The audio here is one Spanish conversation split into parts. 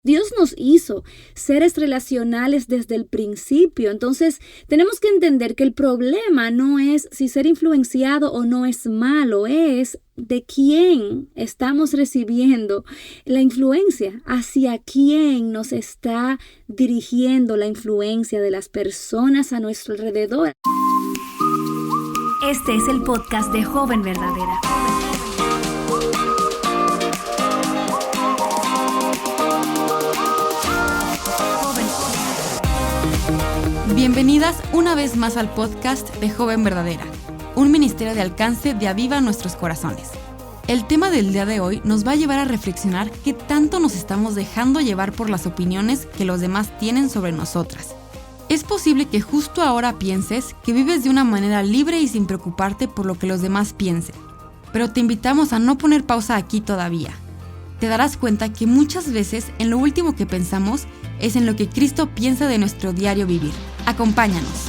Dios nos hizo seres relacionales desde el principio. Entonces, tenemos que entender que el problema no es si ser influenciado o no es malo, es de quién estamos recibiendo la influencia, hacia quién nos está dirigiendo la influencia de las personas a nuestro alrededor. Este es el podcast de Joven Verdadera. Bienvenidas una vez más al podcast de Joven Verdadera, un ministerio de alcance de Aviva Nuestros Corazones. El tema del día de hoy nos va a llevar a reflexionar qué tanto nos estamos dejando llevar por las opiniones que los demás tienen sobre nosotras. Es posible que justo ahora pienses que vives de una manera libre y sin preocuparte por lo que los demás piensen, pero te invitamos a no poner pausa aquí todavía. Te darás cuenta que muchas veces en lo último que pensamos es en lo que Cristo piensa de nuestro diario vivir. Acompáñanos.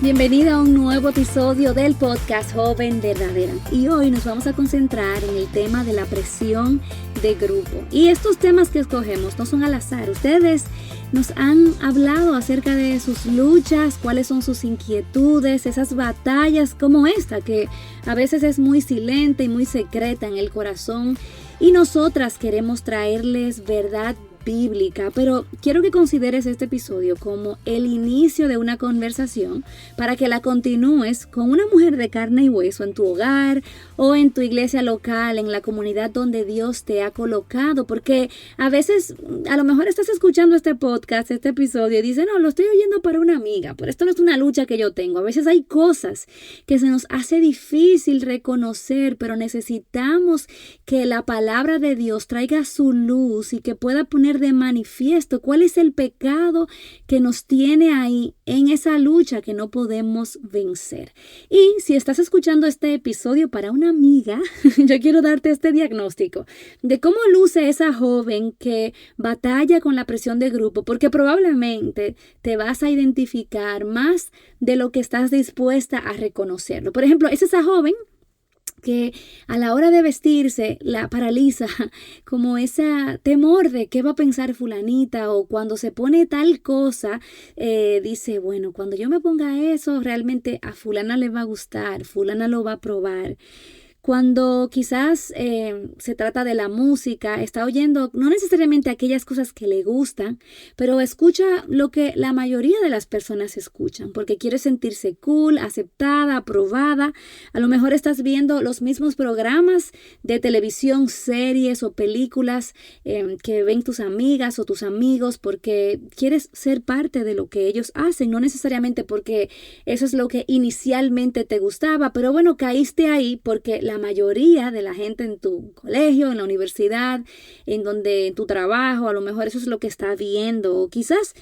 Bienvenida a un nuevo episodio del podcast Joven Verdadera. Y hoy nos vamos a concentrar en el tema de la presión de grupo. Y estos temas que escogemos no son al azar. Ustedes nos han hablado acerca de sus luchas, cuáles son sus inquietudes, esas batallas como esta que a veces es muy silente y muy secreta en el corazón. Y nosotras queremos traerles verdad bíblica, pero quiero que consideres este episodio como el inicio de una conversación para que la continúes con una mujer de carne y hueso en tu hogar o en tu iglesia local, en la comunidad donde Dios te ha colocado, porque a veces a lo mejor estás escuchando este podcast, este episodio y dices, no, lo estoy oyendo para una amiga, pero esto no es una lucha que yo tengo. A veces hay cosas que se nos hace difícil reconocer, pero necesitamos que la palabra de Dios traiga su luz y que pueda poner de manifiesto cuál es el pecado que nos tiene ahí en esa lucha que no podemos vencer. Y si estás escuchando este episodio para una amiga, yo quiero darte este diagnóstico de cómo luce esa joven que batalla con la presión de grupo, porque probablemente te vas a identificar más de lo que estás dispuesta a reconocerlo. Por ejemplo, es esa joven que a la hora de vestirse la paraliza como ese temor de qué va a pensar fulanita, o cuando se pone tal cosa, dice, bueno, cuando yo me ponga eso realmente a fulana le va a gustar, fulana lo va a probar. Cuando quizás se trata de la música, está oyendo no necesariamente aquellas cosas que le gustan, pero escucha lo que la mayoría de las personas escuchan, porque quiere sentirse cool, aceptada, aprobada. A lo mejor estás viendo los mismos programas de televisión, series o películas que ven tus amigas o tus amigos, porque quieres ser parte de lo que ellos hacen, no necesariamente porque eso es lo que inicialmente te gustaba, pero bueno, caíste ahí porque la mayoría de la gente en tu colegio, en la universidad, en tu trabajo, a lo mejor eso es lo que está viendo. O quizás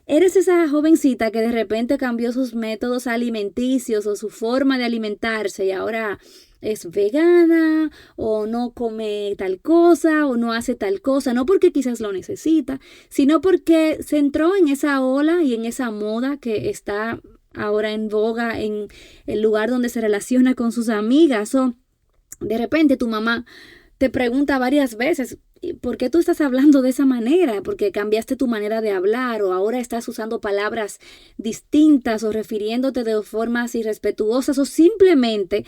eres esa jovencita que de repente cambió sus métodos alimenticios o su forma de alimentarse y ahora es vegana o no come tal cosa o no hace tal cosa, no porque quizás lo necesita, sino porque se entró en esa ola y en esa moda que está ahora en boga en el lugar donde se relaciona con sus amigas. O de repente tu mamá te pregunta varias veces, ¿por qué tú estás hablando de esa manera? Porque cambiaste tu manera de hablar, o ahora estás usando palabras distintas o refiriéndote de formas irrespetuosas, o simplemente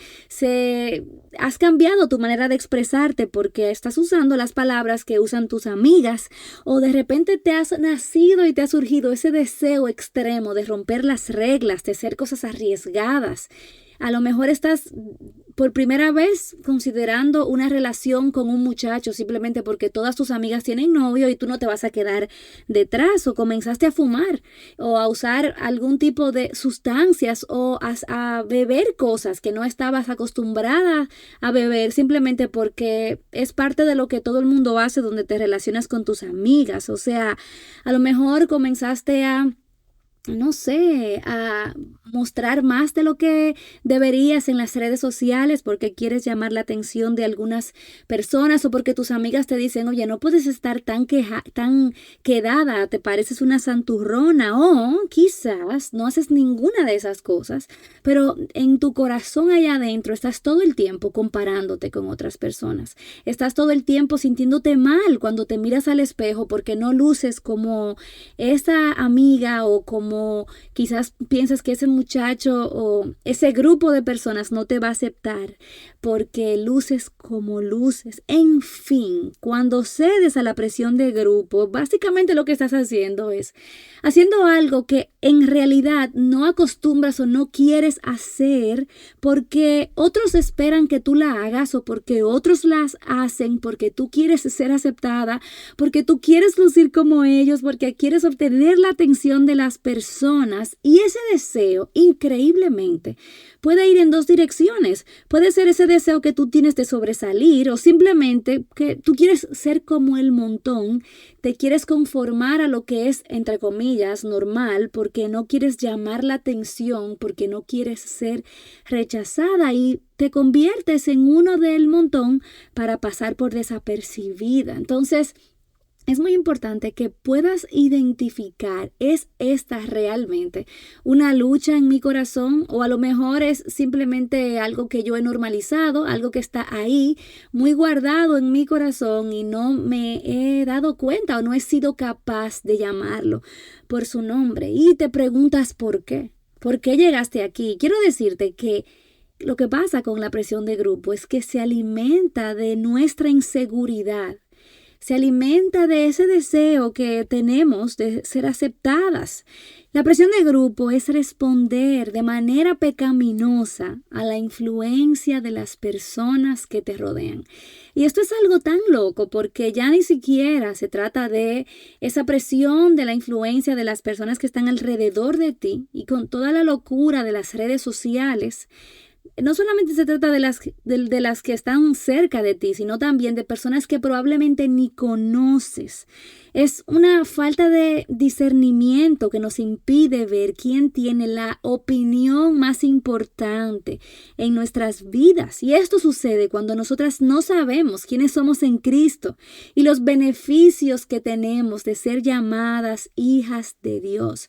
has cambiado tu manera de expresarte porque estás usando las palabras que usan tus amigas, o de repente te has nacido y te ha surgido ese deseo extremo de romper las reglas, de hacer cosas arriesgadas. A lo mejor estás por primera vez considerando una relación con un muchacho simplemente porque todas tus amigas tienen novio y tú no te vas a quedar detrás, o comenzaste a fumar o a usar algún tipo de sustancias o a beber cosas que no estabas acostumbrada a beber simplemente porque es parte de lo que todo el mundo hace donde te relacionas con tus amigas. O sea, a lo mejor comenzaste a no sé, a mostrar más de lo que deberías en las redes sociales porque quieres llamar la atención de algunas personas o porque tus amigas te dicen, oye, no puedes estar tan quedada, te pareces una santurrona, o quizás no haces ninguna de esas cosas, pero en tu corazón allá adentro estás todo el tiempo comparándote con otras personas. Estás todo el tiempo sintiéndote mal cuando te miras al espejo porque no luces como esa amiga o como quizás piensas que ese muchacho o ese grupo de personas no te va a aceptar porque luces como luces. En fin, cuando cedes a la presión de grupo, básicamente lo que estás haciendo es haciendo algo que en realidad no acostumbras o no quieres hacer porque otros esperan que tú la hagas o porque otros las hacen, porque tú quieres ser aceptada, porque tú quieres lucir como ellos, porque quieres obtener la atención de las personas. Y ese deseo, increíblemente, puede ir en dos direcciones. Puede ser ese deseo que tú tienes de sobresalir o simplemente que tú quieres ser como el montón, te quieres conformar a lo que es, entre comillas, normal, porque no quieres llamar la atención, porque no quieres ser rechazada y te conviertes en uno del montón para pasar por desapercibida. Entonces, es muy importante que puedas identificar, ¿es esta realmente una lucha en mi corazón? O a lo mejor es simplemente algo que yo he normalizado, algo que está ahí, muy guardado en mi corazón y no me he dado cuenta o no he sido capaz de llamarlo por su nombre. Y te preguntas ¿por qué? ¿Por qué llegaste aquí? Quiero decirte que lo que pasa con la presión de grupo es que se alimenta de nuestra inseguridad. Se alimenta de ese deseo que tenemos de ser aceptadas. La presión de grupo es responder de manera pecaminosa a la influencia de las personas que te rodean. Y esto es algo tan loco porque ya ni siquiera se trata de esa presión de la influencia de las personas que están alrededor de ti y con toda la locura de las redes sociales. No solamente se trata de las que están cerca de ti, sino también de personas que probablemente ni conoces. Es una falta de discernimiento que nos impide ver quién tiene la opinión más importante en nuestras vidas. Y esto sucede cuando nosotras no sabemos quiénes somos en Cristo y los beneficios que tenemos de ser llamadas hijas de Dios.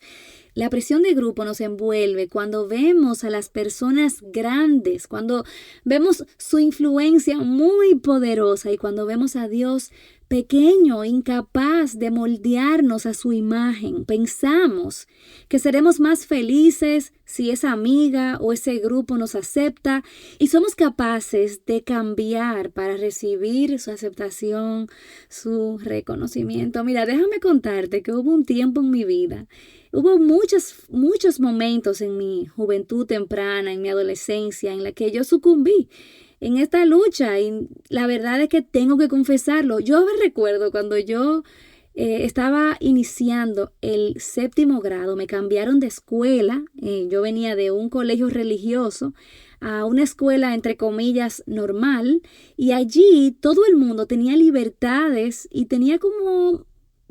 La presión de grupo nos envuelve cuando vemos a las personas grandes, cuando vemos su influencia muy poderosa y cuando vemos a Dios pequeño, incapaz de moldearnos a su imagen. Pensamos que seremos más felices si esa amiga o ese grupo nos acepta y somos capaces de cambiar para recibir su aceptación, su reconocimiento. Mira, déjame contarte que hubo un tiempo en mi vida. Hubo muchos momentos en mi juventud temprana, en mi adolescencia, en la que yo sucumbí en esta lucha y la verdad es que tengo que confesarlo. Yo me recuerdo cuando yo estaba iniciando el 7º grado, me cambiaron de escuela, yo venía de un colegio religioso a una escuela entre comillas normal y allí todo el mundo tenía libertades y tenía como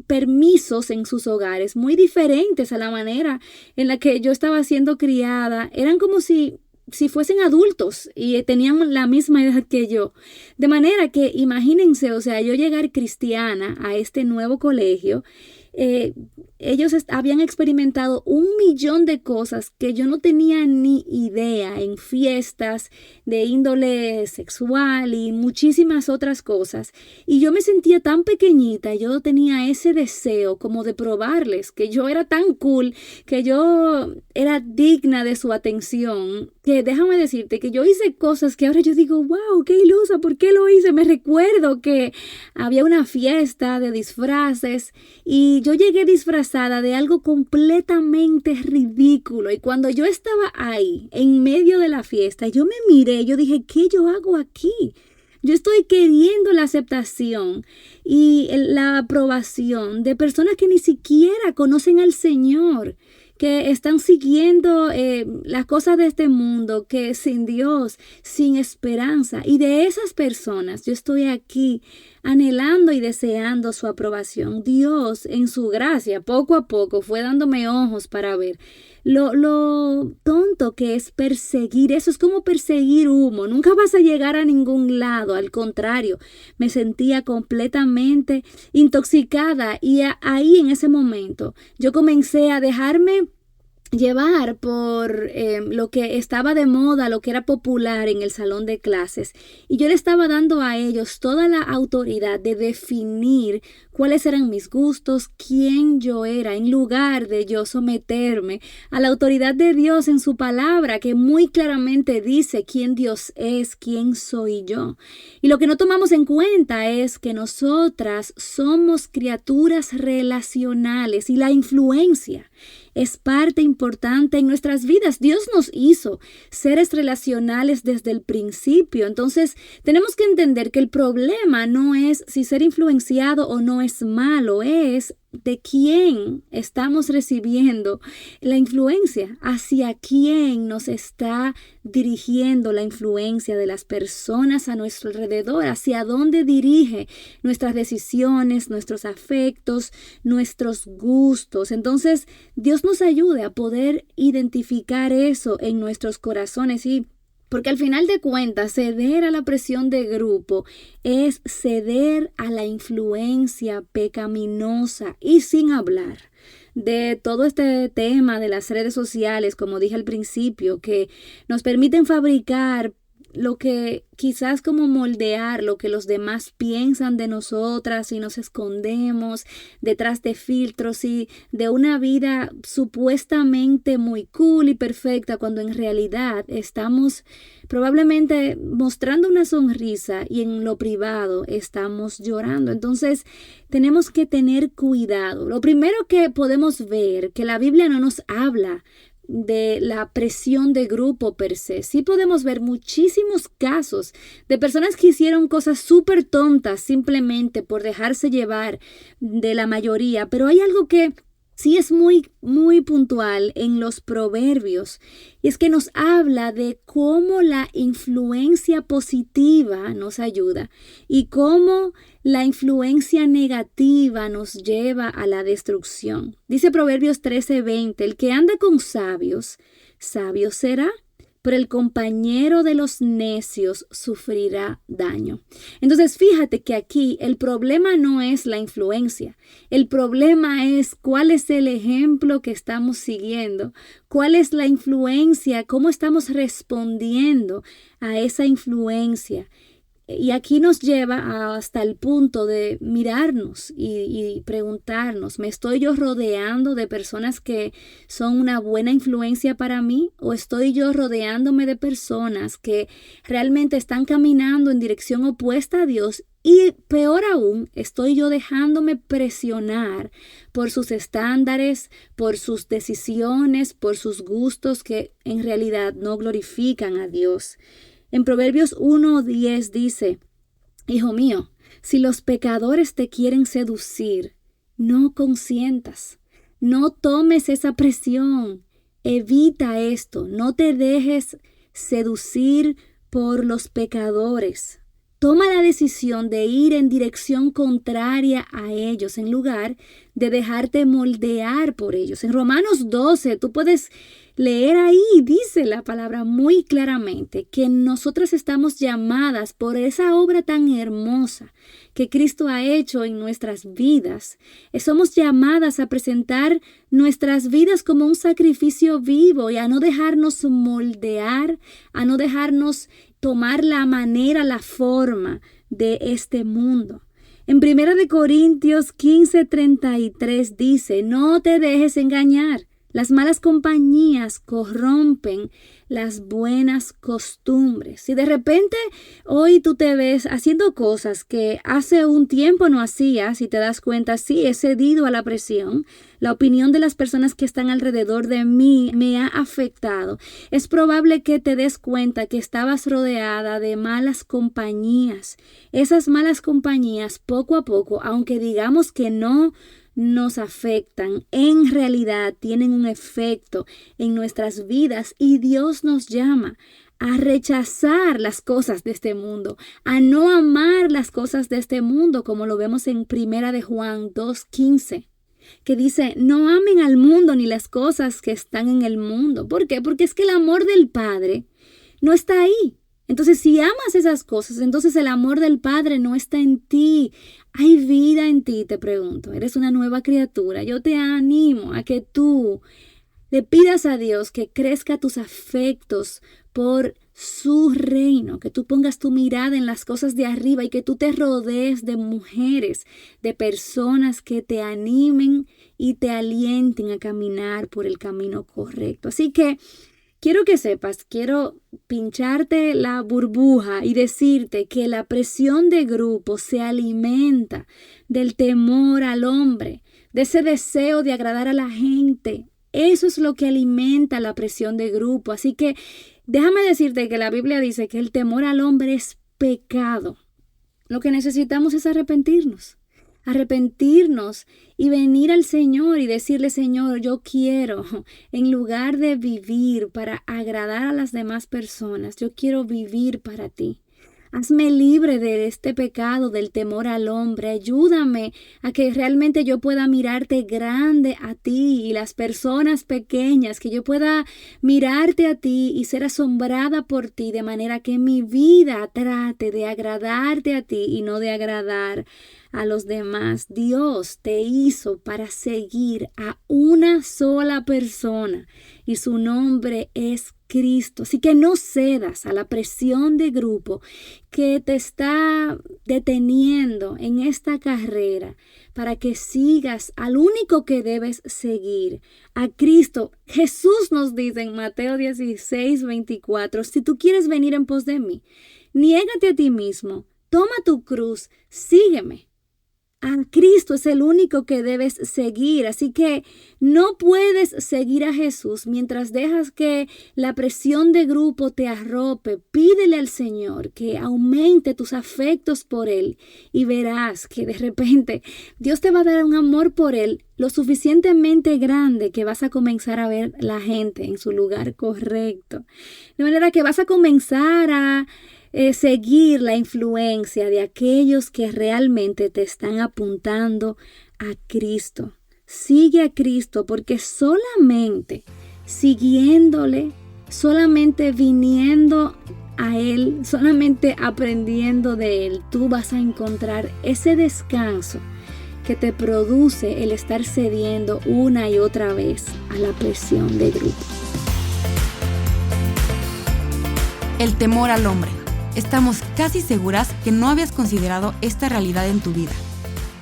permisos en sus hogares muy diferentes a la manera en la que yo estaba siendo criada. Eran como si fuesen adultos y tenían la misma edad que yo. De manera que imagínense, o sea, yo llegar cristiana a este nuevo colegio, ellos habían experimentado 1,000,000 de cosas que yo no tenía ni idea en fiestas de índole sexual y muchísimas otras cosas. Y yo me sentía tan pequeñita, yo tenía ese deseo como de probarles que yo era tan cool, que yo era digna de su atención, que déjame decirte que yo hice cosas que ahora yo digo, wow, qué ilusa, ¿por qué lo hice? Me recuerdo que había una fiesta de disfraces y yo llegué disfrazada de algo completamente ridículo y cuando yo estaba ahí en medio de la fiesta yo me miré, yo dije, ¿qué yo hago aquí? Yo estoy queriendo la aceptación y la aprobación de personas que ni siquiera conocen al Señor, que están siguiendo las cosas de este mundo, que sin Dios, sin esperanza. Y de esas personas yo estoy aquí anhelando y deseando su aprobación. Dios, en su gracia, poco a poco fue dándome ojos para ver lo tonto que es perseguir. Eso es como perseguir humo. Nunca vas a llegar a ningún lado. Al contrario, me sentía completamente intoxicada y ahí en ese momento yo comencé a dejarme llevar por lo que estaba de moda, lo que era popular en el salón de clases. Y yo le estaba dando a ellos toda la autoridad de definir cuáles eran mis gustos, quién yo era, en lugar de yo someterme a la autoridad de Dios en su palabra, que muy claramente dice quién Dios es, quién soy yo. Y lo que no tomamos en cuenta es que nosotras somos criaturas relacionales y la influencia es parte importante en nuestras vidas. Dios nos hizo seres relacionales desde el principio. Entonces, tenemos que entender que el problema no es si ser influenciado o no es malo, es de quién estamos recibiendo la influencia, hacia quién nos está dirigiendo la influencia de las personas a nuestro alrededor, hacia dónde dirige nuestras decisiones, nuestros afectos, nuestros gustos. Entonces, Dios nos ayude a poder identificar eso en nuestros corazones porque al final de cuentas, ceder a la presión de grupo es ceder a la influencia pecaminosa y sin hablar de todo este tema de las redes sociales, como dije al principio, que nos permiten fabricar lo que quizás como moldear lo que los demás piensan de nosotras y nos escondemos detrás de filtros y de una vida supuestamente muy cool y perfecta cuando en realidad estamos probablemente mostrando una sonrisa y en lo privado estamos llorando. Entonces tenemos que tener cuidado. Lo primero que podemos ver, que la Biblia no nos habla de la presión de grupo per se. Sí podemos ver muchísimos casos de personas que hicieron cosas súper tontas simplemente por dejarse llevar de la mayoría, pero hay algo que sí es muy, muy puntual en los proverbios, y es que nos habla de cómo la influencia positiva nos ayuda y cómo la influencia negativa nos lleva a la destrucción. Dice Proverbios 13:20, el que anda con sabios, sabio será, pero el compañero de los necios sufrirá daño. Entonces, fíjate que aquí el problema no es la influencia. El problema es cuál es el ejemplo que estamos siguiendo, cuál es la influencia, cómo estamos respondiendo a esa influencia. Y aquí nos lleva hasta el punto de mirarnos y preguntarnos, ¿me estoy yo rodeando de personas que son una buena influencia para mí? ¿O estoy yo rodeándome de personas que realmente están caminando en dirección opuesta a Dios? Y peor aún, estoy yo dejándome presionar por sus estándares, por sus decisiones, por sus gustos que en realidad no glorifican a Dios. En Proverbios 1:10 dice, hijo mío, si los pecadores te quieren seducir, no consientas, no tomes esa presión, evita esto, no te dejes seducir por los pecadores. Toma la decisión de ir en dirección contraria a ellos en lugar de dejarte moldear por ellos. En Romanos 12, tú puedes leer ahí, dice la palabra muy claramente que nosotras estamos llamadas por esa obra tan hermosa que Cristo ha hecho en nuestras vidas. Somos llamadas a presentar nuestras vidas como un sacrificio vivo y a no dejarnos moldear, a no dejarnos tomar la manera, la forma de este mundo. En 1 Corintios 15:33 dice, no te dejes engañar. Las malas compañías corrompen las buenas costumbres. Si de repente hoy tú te ves haciendo cosas que hace un tiempo no hacías y te das cuenta, sí, he cedido a la presión, la opinión de las personas que están alrededor de mí me ha afectado, es probable que te des cuenta que estabas rodeada de malas compañías. Esas malas compañías poco a poco, aunque digamos que no nos afectan, en realidad tienen un efecto en nuestras vidas y Dios nos llama a rechazar las cosas de este mundo, a no amar las cosas de este mundo, como lo vemos en 1 de Juan 2:15, que dice, no amen al mundo ni las cosas que están en el mundo. ¿Por qué? Porque es que el amor del Padre no está ahí. Entonces, si amas esas cosas, entonces el amor del Padre no está en ti. ¿Hay vida en ti? Te pregunto. Eres una nueva criatura. Yo te animo a que tú le pidas a Dios que crezca tus afectos por su reino, que tú pongas tu mirada en las cosas de arriba y que tú te rodees de mujeres, de personas que te animen y te alienten a caminar por el camino correcto. Así que quiero que sepas, quiero pincharte la burbuja y decirte que la presión de grupo se alimenta del temor al hombre, de ese deseo de agradar a la gente. Eso es lo que alimenta la presión de grupo. Así que déjame decirte que la Biblia dice que el temor al hombre es pecado. Lo que necesitamos es arrepentirnos y venir al Señor y decirle, Señor, yo quiero, en lugar de vivir para agradar a las demás personas, yo quiero vivir para ti. Hazme libre de este pecado, del temor al hombre. Ayúdame a que realmente yo pueda mirarte grande a ti y las personas pequeñas, que yo pueda mirarte a ti y ser asombrada por ti, de manera que mi vida trate de agradarte a ti y no de agradar a los demás. Dios te hizo para seguir a una sola persona y su nombre es Cristo. Así que no cedas a la presión de grupo que te está deteniendo en esta carrera para que sigas al único que debes seguir, a Cristo. Jesús nos dice en Mateo 16:24, si tú quieres venir en pos de mí, niégate a ti mismo, toma tu cruz, sígueme. A Cristo es el único que debes seguir, así que no puedes seguir a Jesús mientras dejas que la presión de grupo te arrope. Pídele al Señor que aumente tus afectos por Él y verás que de repente Dios te va a dar un amor por Él lo suficientemente grande que vas a comenzar a ver la gente en su lugar correcto. De manera que vas a comenzar a seguir la influencia de aquellos que realmente te están apuntando a Cristo. Sigue a Cristo, porque solamente siguiéndole, solamente viniendo a Él, solamente aprendiendo de Él, tú vas a encontrar ese descanso que te produce el estar cediendo una y otra vez a la presión de grupo. El temor al hombre. Estamos casi seguras que no habías considerado esta realidad en tu vida.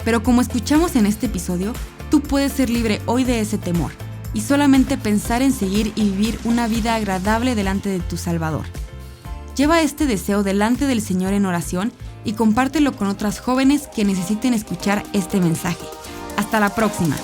Pero como escuchamos en este episodio, tú puedes ser libre hoy de ese temor y solamente pensar en seguir y vivir una vida agradable delante de tu Salvador. Lleva este deseo delante del Señor en oración y compártelo con otras jóvenes que necesiten escuchar este mensaje. Hasta la próxima.